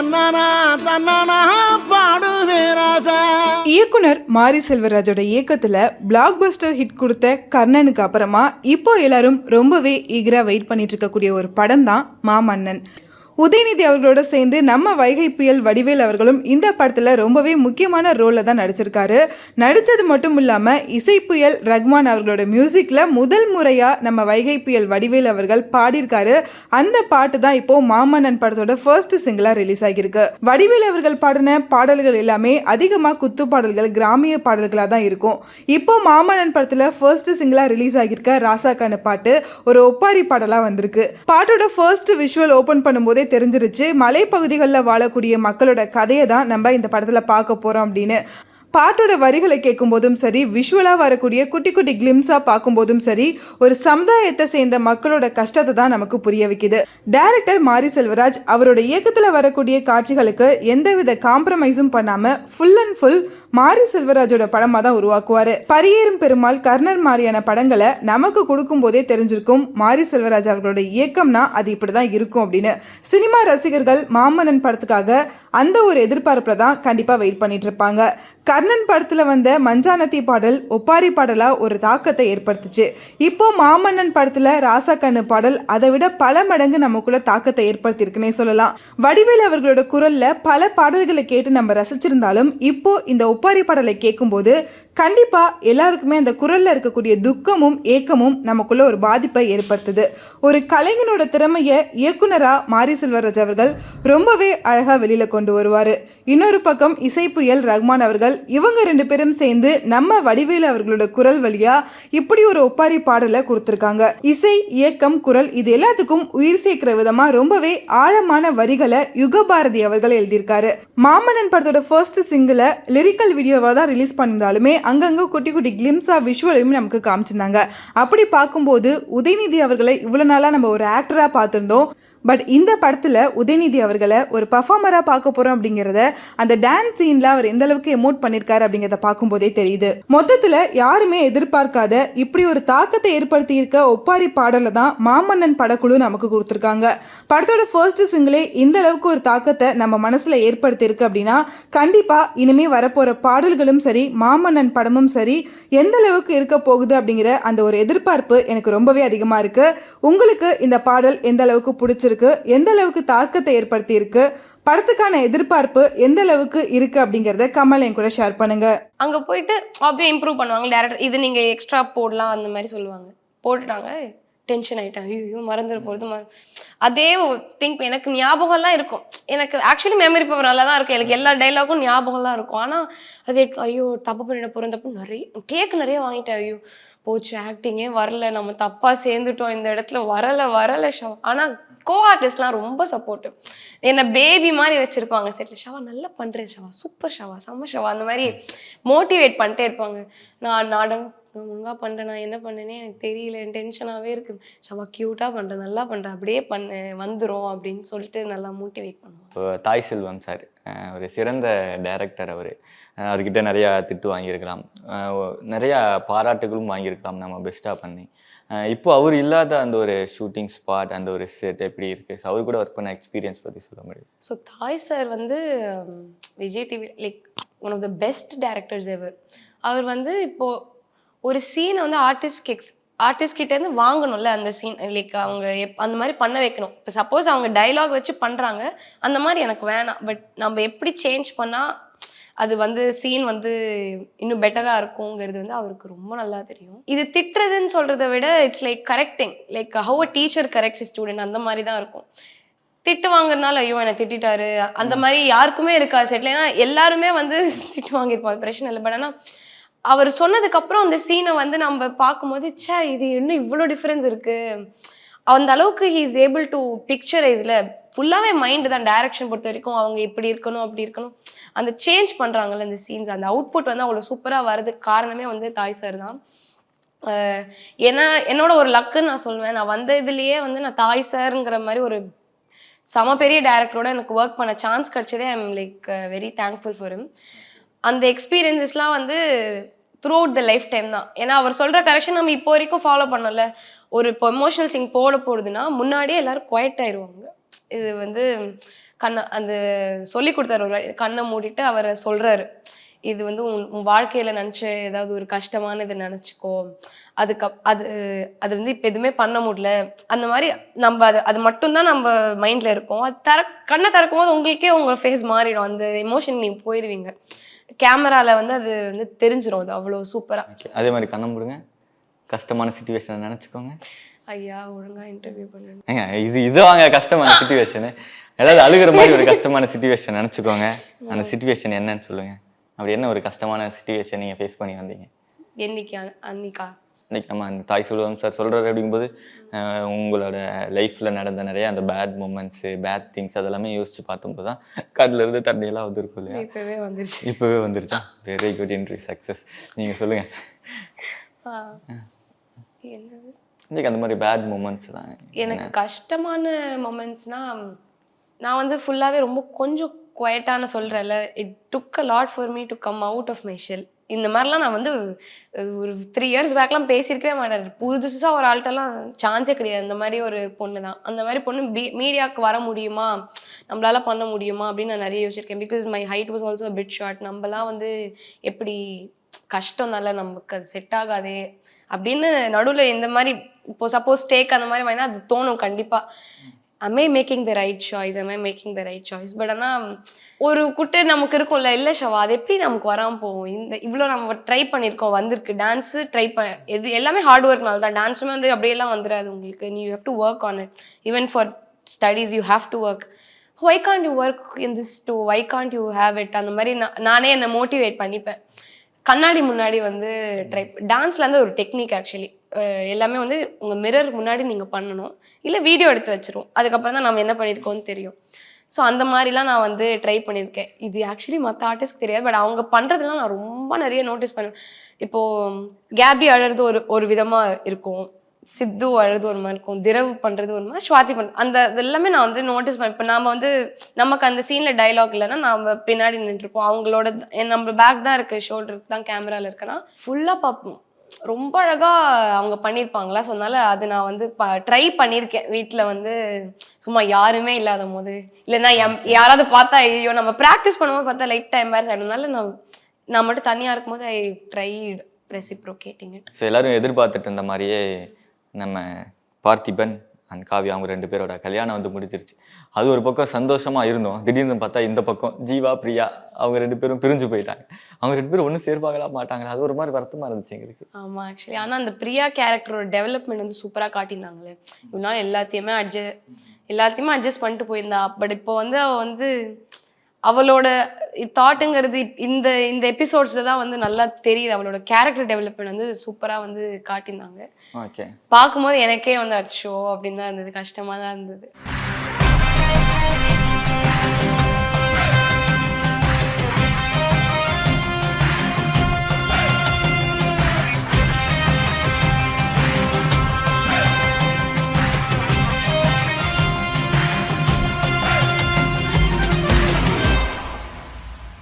தன்னானா தன்னானா பாடுவே ராசா. இயக்குனர் மாரி செல்வராஜோட இயக்கத்துல பிளாக் பஸ்டர் ஹிட் கொடுத்த கர்ணனுக்கு அப்புறமா இப்போ எல்லாரும் ரொம்பவே ஈகரா வெயிட் பண்ணிட்டு இருக்கக்கூடிய ஒரு படம் தான் மாமன்னன். உதயநிதி அவர்களோட சேர்ந்து நம்ம வைகை புயல் வடிவேல் அவர்களும் இந்த படத்தில் ரொம்பவே முக்கியமான ரோலில் தான் நடிச்சிருக்காரு. நடித்தது மட்டும் இல்லாமல் இசை புயல் ரஹ்மான் அவர்களோட மியூசிக்கில் முதல் முறையாக நம்ம வைகை புயல் வடிவேல் அவர்கள் பாடியிருக்காரு. அந்த பாட்டு தான் இப்போது மாமன்னன் படத்தோட ஃபர்ஸ்ட் சிங்கிளாக ரிலீஸ் ஆகியிருக்கு. வடிவேல் அவர்கள் பாடின பாடல்கள் எல்லாமே அதிகமாக குத்து பாடல்கள், கிராமிய பாடல்களாக தான் இருக்கும். இப்போ மாமன்னன் படத்தில் ஃபர்ஸ்ட் சிங்கிளாக ரிலீஸ் ஆகியிருக்க ராசாக்கான பாட்டு ஒரு ஒப்பாரி பாடலாக வந்திருக்கு. பாட்டோட ஃபர்ஸ்ட் விஷுவல் ஓப்பன் பண்ணும்போதே தெரிஞ்சிருச்சு மலைப்பகுதிகளில் வாழக்கூடிய மக்களோட கதையை தான் நம்ம இந்த படத்தில் பார்க்க போகிறோம் அப்படின்னு. பாட்டோட வரிகளை கேட்கும் போதும் சரி, விஷுவலாக வரக்கூடிய குட்டி குட்டி கிளிம்ஸாக பார்க்கும்போதும் சரி, ஒரு சமுதாயத்தை சேர்ந்த மக்களோட கஷ்டத்தை தான் நமக்கு புரிய வைக்குது. டைரக்டர் மாரி செல்வராஜ் அவரோட இயக்கத்தில் வரக்கூடிய காட்சிகளுக்கு எந்தவித காம்ப்ரமைஸும் பண்ணாமல் ஃபுல் அண்ட் ஃபுல் மாரி செல்வராஜோட படமாக தான் உருவாக்குவார். பரியேறும் பெருமாள், கர்ணன் மாதிரியான படங்களை நமக்கு கொடுக்கும் போதே தெரிஞ்சிருக்கும் மாரி செல்வராஜ் அவர்களோட இயக்கம்னா அது இப்படி தான் இருக்கும் அப்படின்னு. சினிமா ரசிகர்கள் மாமன்னன் படத்துக்காக அந்த ஒரு எதிர்பார்ப்பில் தான் கண்டிப்பாக வெயிட் பண்ணிட்டு இருப்பாங்க. கர்ணன் படத்தில் வந்த மஞ்சானத்தி பாடல் ஒப்பாரி பாடலாக ஒரு தாக்கத்தை ஏற்படுத்துச்சு. இப்போ மாமன்னன் படத்தில் ராசாக்கண்ணு பாடல் அதை விட பல மடங்கு நமக்குள்ள தாக்கத்தை ஏற்படுத்தியிருக்குன்னே சொல்லலாம். வடிவேல் அவர்களோட குரலில் பல பாடல்களை கேட்டு நம்ம ரசிச்சிருந்தாலும் இப்போ இந்த ஒப்பாரி பாடலை கேட்கும்போது கண்டிப்பாக எல்லாருக்குமே அந்த குரலில் இருக்கக்கூடிய துக்கமும் ஏக்கமும் நமக்குள்ள ஒரு பாதிப்பை ஏற்படுத்துது. ஒரு கலைஞனோட திறமையை இயக்குனராக மாரி செல்வராஜ் அவர்கள் ரொம்பவே அழகாக வெளியில் கொண்டு வருவார். இன்னொரு பக்கம் இசை புயல் ரஹ்மான் அவர்கள், இவங்க ரெண்டு பேரும் சேர்ந்து நம்ம வடிவேலு அவர்களோட குரல் வழியா இப்படி ஒரு ஒப்பாரி பாடலை கொடுத்துருக்காங்க. இசை, இயக்கம், குரல் இது எல்லாத்துக்கும் உயிர் சேர்க்கிற விதமா ரொம்பவே ஆழமான வரிகளை யுகபாரதி அவர்கள் எழுதியிருக்காரு. மாமன்னன் படத்தோட ஃபர்ஸ்ட் சிங்கிளை லிரிக்கல் வீடியோவாக தான் ரிலீஸ் பண்ணியிருந்தாலுமே அங்கங்கே குட்டி குட்டி கிளிம்ஸா விஷுவலையும் நமக்கு காமிச்சிருந்தாங்க. அப்படி பார்க்கும்போது உதயநிதி அவர்களை இவ்வளோ நாளாக நம்ம ஒரு ஆக்டராக பார்த்துருந்தோம். பட் இந்த படத்தில் உதயநிதி அவர்களை ஒரு பர்ஃபார்மராக பார்க்க போகிறோம் அப்படிங்கிறத அந்த டான்ஸ் சீனில் அவர் எந்த அளவுக்கு எமோட் பண்ணியிருக்காரு அப்படிங்கிறத பார்க்கும்போதே தெரியுது. மொத்தத்தில் யாருமே எதிர்பார்க்காத இப்படி ஒரு தாக்கத்தை ஏற்படுத்தி இருக்க ஒப்பாரி பாடலை தான் மாமன்னன் படக்குழு நமக்கு கொடுத்துருக்காங்க. படத்தோட ஃபர்ஸ்ட் சிங்கிளே இந்த அளவுக்கு ஒரு தாக்கத்தை நம்ம மனசில் ஏற்படுத்தியிருக்கு அப்படின்னா கண்டிப்பாக இனிமேல் வரப்போகிற பாடல்களும் சரி, மாமன்னன் படமும் சரி எந்த அளவுக்கு இருக்க போகுது அப்படிங்கிற அந்த ஒரு எதிர்பார்ப்பு எனக்கு ரொம்பவே அதிகமாக இருக்குது. உங்களுக்கு இந்த பாடல் எந்த அளவுக்கு பிடிச்சிருக்கு, எந்த அளவுக்கு தாக்கத்தை ஏற்படுத்தி இருக்கு, படத்துக்கான எதிர்பார்ப்பு எந்த அளவுக்கு இருக்கு அப்படிங்கறத கமல் என் கூட ஷேர் பண்ணுங்க. அங்க போயிட்டு அப்படியே இம்ப்ரூவ் பண்ணுவாங்க டேரக்டர், இது நீங்க எக்ஸ்ட்ரா போடலாம் அந்த மாதிரி சொல்லுவாங்க. போட்டுட்டாங்க, டென்ஷன் ஆயிட்டேன், ஐயோ மறந்துட போறது. அதே திங்க் எனக்கு ஞாபகம்லாம் இருக்கும். எனக்கு ஆக்சுவலி மெமரி பவர் நல்லா தான் இருக்கும், எனக்கு எல்லா டைலாகும் ஞாபகம்லாம் இருக்கும். ஆனால் அதே ஐயோ தப்பு பண்ணிட போகிறேன், தப்பு நிறைய வாங்கிட்டேன், ஐயோ போச்சு ஆக்டிங்கே வரல, நம்ம தப்பாக சேர்ந்துட்டோம் இந்த இடத்துல, வரலை ஷவா. ஆனால் கோ ஆர்டிஸ்ட்லாம் ரொம்ப சப்போர்ட்டிவ், என்னை பேபி மாதிரி வச்சுருப்பாங்க செட்டில். ஷவா நல்லா பண்ணுறேன் ஷவா, சூப்பர் ஷவா, செம்ம ஷவா, அந்த மாதிரி மோட்டிவேட் பண்ணிட்டே இருப்பாங்க. நான் ஒழுங்காக பண்ணுறேன், நான் என்ன பண்ணேனே எனக்கு தெரியல, என் டென்ஷனாகவே இருக்குது, ஷவா க்யூட்டாக பண்ணுறேன், நல்லா பண்ணுறேன், அப்படியே பண்ணு வந்துடும் அப்படின்னு சொல்லிட்டு நல்லா மோட்டிவேட் பண்ணுவோம். இப்போ தாய் செல்வம் சார் ஒரு சிறந்த டைரக்டர். அவர்கிட்ட நிறையா திட்டு வாங்கியிருக்கலாம், நிறையா பாராட்டுகளும் வாங்கியிருக்கலாம் நம்ம பெஸ்ட்டாக பண்ணி. இப்போ அவர் இல்லாத அந்த ஒரு ஷூட்டிங் ஸ்பாட், அந்த ஒரு செட் எப்படி இருக்குது, ஸோ அவர் கூட ஒர்க் பண்ண எக்ஸ்பீரியன்ஸ் பற்றி சொல்ல முடியும்? ஸோ தாய் சார் வந்து Vijay TV like one of the best directors ever. அவர் வந்து இப்போது ஒரு சீனை வந்து ஆர்டிஸ்ட் கிட்டேருந்து வாங்கணும்ல, அந்த சீன் லைக் அவங்க அந்த மாதிரி பண்ண வைக்கணும். இப்போ சப்போஸ் அவங்க டைலாக் வச்சு பண்ணுறாங்க, அந்த மாதிரி எனக்கு வேணாம், பட் நம்ம எப்படி சேஞ்ச் பண்ணால் அது வந்து சீன் வந்து இன்னும் பெட்டராக இருக்குங்கிறது வந்து அவருக்கு ரொம்ப நல்லா தெரியும். இது திட்டுறதுன்னு சொல்கிறத விட it's like correcting, like how a teacher corrects student, அந்த மாதிரி தான் இருக்கும். திட்டு வாங்குறதுனால ஐயோ என்னை திட்டாரு அந்த மாதிரி யாருக்குமே இருக்கா செட்டில். ஏன்னா எல்லாருமே வந்து திட்டு வாங்கியிருப்பாங்க, பிரச்சனை இல்லை. பட் ஆனால் அவர் சொன்னதுக்கப்புறம் அந்த சீனை வந்து நம்ம பார்க்கும்போது இது இன்னும் இவ்வளோ டிஃப்ரென்ஸ் இருக்குது, அந்த அளவுக்கு ஹீ இஸ் ஏபிள் டு பிக்சரைஸில் ஃபுல்லாகவே மைண்டு தான். டைரக்ஷன் பொறுத்த வரைக்கும் அவங்க இப்படி இருக்கணும் அப்படி இருக்கணும், அந்த சேஞ்ச் பண்ணுறாங்கல்ல இந்த சீன்ஸ், அந்த அவுட்புட் வந்து அவ்வளோ சூப்பராக வர்றதுக்கு காரணமே வந்து தாய் சார் தான். என்னோட ஒரு லக்குன்னு நான் சொல்லுவேன். நான் வந்த இதுலேயே வந்து நான் தாய் சாருங்கிற மாதிரி ஒரு செம பெரிய டைரக்டரோட எனக்கு ஒர்க் பண்ண சான்ஸ் கிடச்சதே I am like very thankful for him. அந்த எக்ஸ்பீரியன்ஸஸ்லாம் வந்து throughout the lifetime தான். ஏன்னா அவர் சொல்கிற கரெக்ஷன் நம்ம இப்போ வரைக்கும் ஃபாலோ பண்ணல. ஒரு இப்போ எமோஷனல் சிங் போடுதுன்னா முன்னாடியே எல்லோரும் குவைட் ஆயிடுவாங்க. இது வந்து அந்த சொல்லி கொடுத்தாரு ஒரு கண்ணை மூடிட்டு அவர் சொல்றாரு, இது வந்து உன் வாழ்க்கையில நினச்ச ஏதாவது ஒரு கஷ்டமான இதை நினச்சிக்கோ, அது அது வந்து இப்போ எதுவுமே பண்ண முடியல அந்த மாதிரி. நம்ம அது மட்டும்தான் நம்ம மைண்டில் இருக்கும். அது கண்ணை திறக்கும் போது உங்களுக்கே உங்கள் ஃபேஸ் மாறிடும், அந்த எமோஷன் நீங்கள் போயிடுவீங்க. கேமராவில் வந்து அது வந்து தெரிஞ்சிடும், அது அவ்வளோ சூப்பராக. அதே மாதிரி கண்ணை மூடுங்க, கஷ்டமான சுச்சுவேஷனை நினச்சிக்கோங்க. ஐயா ஒழுங்காக இன்டர்வியூ பண்ணுங்க. ஏங்க இது வாங்க கஷ்டமான சுச்சுவேஷனு, ஏதாவது அழுகிற மாதிரி ஒரு கஷ்டமான சுச்சுவேஷன் நினச்சிக்கோங்க. அந்த சுச்சுவேஷன் என்னன்னு சொல்லுங்கள். அப்படி என்ன ஒரு கஷ்டமான சுச்சுவேஷன் நீங்கள் ஃபேஸ் பண்ணி வந்தீங்க? என்னைக்கு? அன்னைக்கா? இன்னைக்கு நம்ம அந்த தாய் சொல்லுவோம் சார் சொல்கிறாரு அப்படிங்கும்போது உங்களோட லைஃப்பில் நடந்த நிறைய அந்த பேட் மூமெண்ட்ஸு, பேட் திங்ஸ் அதெல்லாமே யோசிச்சு பார்க்கும்போது தான் கண்ணிலேருந்து தண்ணியெல்லாம் வந்துருக்கும் இல்லையா? இப்போவே வந்துருச்சு. இப்போவே வந்துருச்சா? Very good, interview success. நீங்கள் சொல்லுங்கள். என்னது இன்னைக்கு அந்த மாதிரி பேட் மூமெண்ட்ஸ் தான் எனக்கு கஷ்டமான மொமெண்ட்ஸ்னால், நான் வந்து ஃபுல்லாகவே ரொம்ப கொஞ்சம் குவைட்டான சொல்கிறேன்ல, it took a lot for me to come out of my shell. இந்த மாதிரிலாம் நான் வந்து ஒரு 3 years பேக்லாம் பேசியிருக்கவே மாட்டேன். புதுசாக ஒரு ஆள்கிட்டலாம் சான்ஸே கிடையாது. அந்த மாதிரி ஒரு பொண்ணு தான். அந்த மாதிரி பொண்ணு மீடியாவுக்கு வர முடியுமா, நம்மளால பண்ண முடியுமா அப்படின்னு நான் நிறைய யோசிச்சிருக்கேன். Because my height was also bit short. நம்மலாம் வந்து எப்படி கஷ்டம் தானே, நமக்கு அது செட் ஆகாதே அப்படின்னு நடுவில் இந்த மாதிரி இப்போ சப்போஸ் டேக் அந்த மாதிரி வேணா அது தோணும் கண்டிப்பாக. am I making the right choice, am I making the right choice? But ஆனால் ஒரு குட்டை நமக்கு இருக்கும்ல, இல்லை ஷவா அது எப்படி நமக்கு வராமல் போகும், இந்த இவ்வளோ நம்ம ட்ரை பண்ணியிருக்கோம், வந்திருக்கு டான்ஸு எது எல்லாமே ஹார்ட் ஒர்க்னால தான். டான்ஸுமே வந்து அப்படியெல்லாம் வந்துடாது உங்களுக்கு. You have to work on it. Even for studies you have to work. why can't you work in this too, why can't you have it? அந்த மாதிரி நானே என்னை மோட்டிவேட் பண்ணிப்பேன். கண்ணாடி முன்னாடி வந்து டான்ஸில் வந்து ஒரு டெக்னிக் ஆக்சுவலி எல்லாமே வந்து உங்கள் மிரர் முன்னாடி நீங்கள் பண்ணணும், இல்லை வீடியோ எடுத்து வச்சிரும், அதுக்கப்புறம் தான் நம்ம என்ன பண்ணியிருக்கோம்னு தெரியும். ஸோ அந்த மாதிரிலாம் நான் வந்து ட்ரை பண்ணியிருக்கேன். இது ஆக்சுவலி மற்ற ஆர்டிஸ்ட்க்கு தெரியாது, பட் அவங்க பண்ணுறதுலாம் நான் ரொம்ப நிறைய நோட்டீஸ் பண்ணேன். இப்போது கேபி அழறது ஒரு விதமாக இருக்கும், சித்து அழுது ஒரு மாதிரி இருக்கும், திரவ் பண்ணுறது ஒரு மாதிரி, ஸ்வாதி பண்ணுறது அந்த எல்லாமே நான் வந்து நோட்டீஸ் பண்ணேன். இப்போ நாம் வந்து நமக்கு அந்த சீனில் டைலாக் இல்லைன்னா நம்ம பின்னாடி நின்றுருப்போம், அவங்களோட நம்ம பேக் தான் இருக்குது, ஷோல்டருக்கு தான் கேமராவில் இருக்குன்னா ஃபுல்லாக பார்ப்போம். ரொம்ப அழகாக அவங்க பண்ணியிருப்பாங்களா. ஸோ அதனால் அது நான் வந்து ட்ரை பண்ணியிருக்கேன் வீட்டில் வந்து, சும்மா யாருமே இல்லாத போது, இல்லைன்னா யாராவது பார்த்தா ஐயோ நம்ம ப்ராக்டிஸ் பண்ணும்போது பார்த்தா லைட்டாக எம்பாரஸ் ஆகிடும்னால நான் மட்டும் தனியாக இருக்கும்போது I tried reciprocating it. So எல்லாரும் எதிர்பார்த்துட்டு இருந்த மாதிரியே நம்ம பார்த்திபன் அண்ட் காவியா அவங்க 2 பேரோட கல்யாணம் வந்து முடிஞ்சிருச்சு. அது ஒரு பக்கம் சந்தோஷமாக இருந்தோம். திடீர்னு பார்த்தா இந்த பக்கம் ஜீவா பிரியா அவங்க 2 பேரும் பிரிஞ்சு போயிட்டாங்க. அவங்க 2 பேரும் ஒன்றும் சேர்ப்பாங்களா மாட்டாங்களா, அது ஒரு மாதிரி வருத்தமாக இருந்துச்சு எங்களுக்கு. ஆமாம் ஆக்சுவலி. ஆனால் அந்த பிரியா கேரக்டரோட டெவலப்மெண்ட் வந்து சூப்பராக காட்டியிருந்தாங்களே. இவனால எல்லாத்தையுமே அட்ஜஸ்ட் பண்ணிட்டு போயிருந்தா. பட் இப்போ வந்து அவள் வந்து அவளோட தாட்டுங்கிறது இந்த எபிசோட்ஸில் தான் வந்து நல்லா தெரியுது. அவளோட கேரக்டர் டெவலப்மெண்ட் வந்து சூப்பராக வந்து காட்டியிருந்தாங்க. ஓகே, பார்க்கும்போது எனக்கே வந்து அச்சோ அப்படின்னு தான் இருந்தது, கஷ்டமாக தான் இருந்தது.